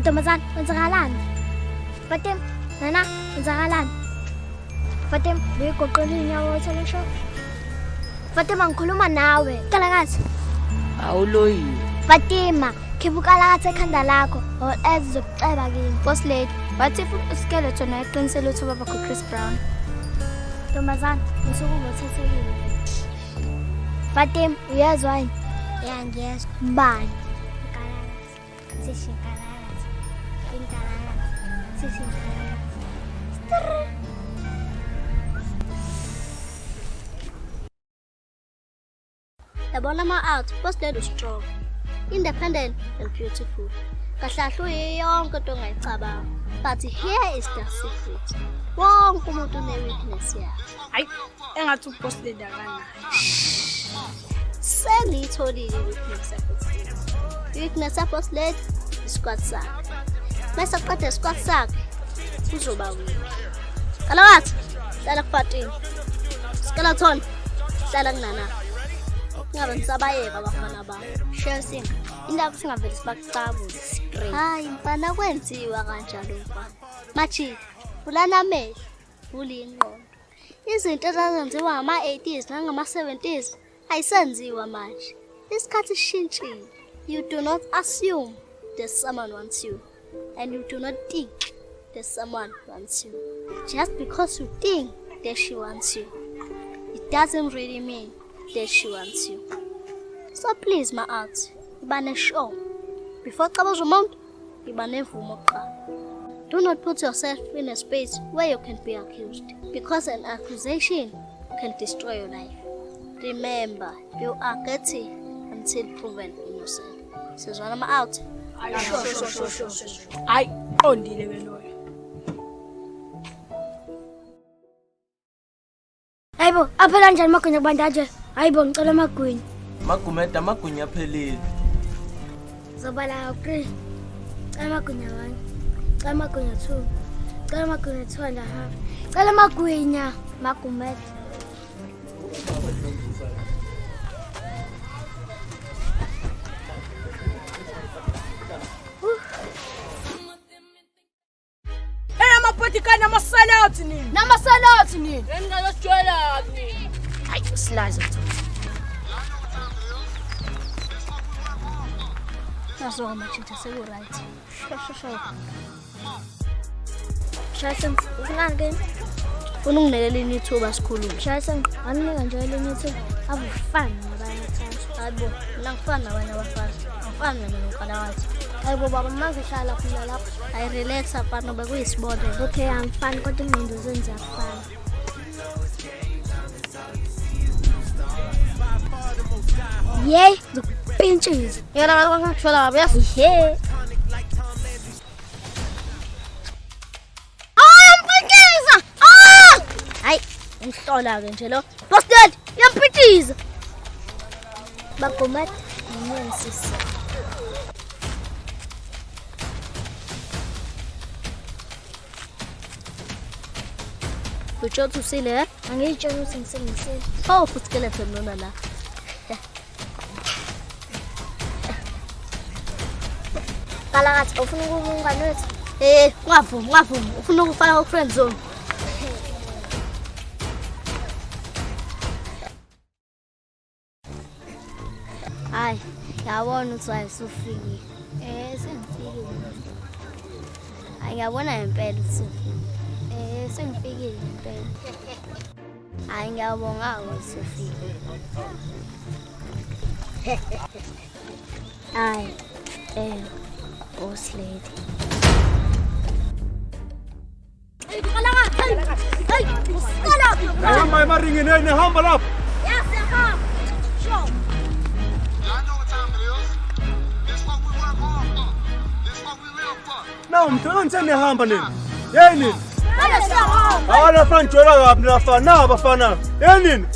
Mantombazane, kwenzakalani? Fatim, Nana, kwenzakalani? Fatim, uyigoqela inyawo uthele show. Fatima ngikhuluma nawe. Kalakazi. Awuloyi. Fatima, khipha ukalakathi ekhanda lakho or else uzokuceba kimi. Boss lady, bathi uskeleton ayiqinisele ukuthi ubaba Chris Brown. Ntombazane, usuku uzothethekile. Fatima, uyezwa yini? Ya ngiyezwa. Bani? Kalakazi. Sisho kalakazi. Inkalakazi. Sisho kalakazi. Yabona ama-out, boss lady is strong, independent and beautiful. Kahlahla uyonke into ongayicabanga. But here is the secret. Wonke umuntu une-weakness yakhe. Hayi, engathi uboss lady akanayo. Sengiyitholile i-weakness yakho. I-weakness yakho lady i-squat sakhe. Mase aqeda i-squat sakhe, uzoba weak. Kalakathi, hlala kuFatima. Skeleton, hlala kunana. Ngabe ngisabayeka abafana bami. Shosing. Indaba singavele sibacabuze straight. Hayi mfana kwenziwa kanjalo mfana. Machi, vulana amehlo, vula ingqondo. Izinto ezazenziwa ngama-80s nangama-70s ayisenziwa manje. Isikhathi sishintshile. You do not assume that someone wants you, and you do not think that someone wants you. Just because you think that she wants you, it doesn't really mean that she wants you. So please, my aunt, iba neshow. Before ucabuza umuntu, iba nemvumo kuqala. Do not put yourself in a space where you can be accused, because an accusation can destroy your life. Remember, you are guilty until proven innocent. Sizwana ma out. Hayi, ondile ke loyo. Hayibo, aphela kanjani Magunya kubandaje? Hayibo, ngicela Magunya. Magumeda Magunya aphelile. Zobala ukri. Cela Magunya 1. Cela Magunya 2. Cela Magunya 2.5. Cela Magunya Magumet. Amapotikana amasalati nini? Namasalati nini? Engingazojwayela nini? Hayi, silaza mthombo. Naso machitha seku-right. Shosho. Shayson, ufunani ke? Funa unginelela inithuba sikhulume. Shayson, anginika nje elinye ithuba. Abufani nabanye abathathu. Hayibo, mina ngifana nabanye abafana. Angifani mina nokalakathi. Hayibo baba, manje hlala khona lapho. Hayi relax apana bekuyisibonelo. Okay, angifani kodwa ingqondo zenu ziyafana. Yey, zokupintshisa. Yena ngakushola ngabe yazi. Ye. Yampintshisa! Hayi, ngihlola ke nje lo. Boss dad, yampintshisa. Bagumet, ngiyensisi. Utsho usile he? Angiyitshela ukuthi ngisengisile. Oh, skeleton nona la. Kalakathi ufuna ukuba umngane wethu? Ungavumi. Ufuna ukufaka ku-friend zone. Hayi, ngiyabona ukuthi ayisufikile. Sengifikile. Hayi, ngiyabona ngempela ukuthi Sengifikile impela. hayi ngiyabonga ukuthi ufike. Hayi. Boss lady. Hamba emaringini hamba lapho. Yes, siyahamba. Sure. Na umthweni senihamba nini? Yeni. Siyahamba. Abafana jola kabi nafana abafana. Yeni.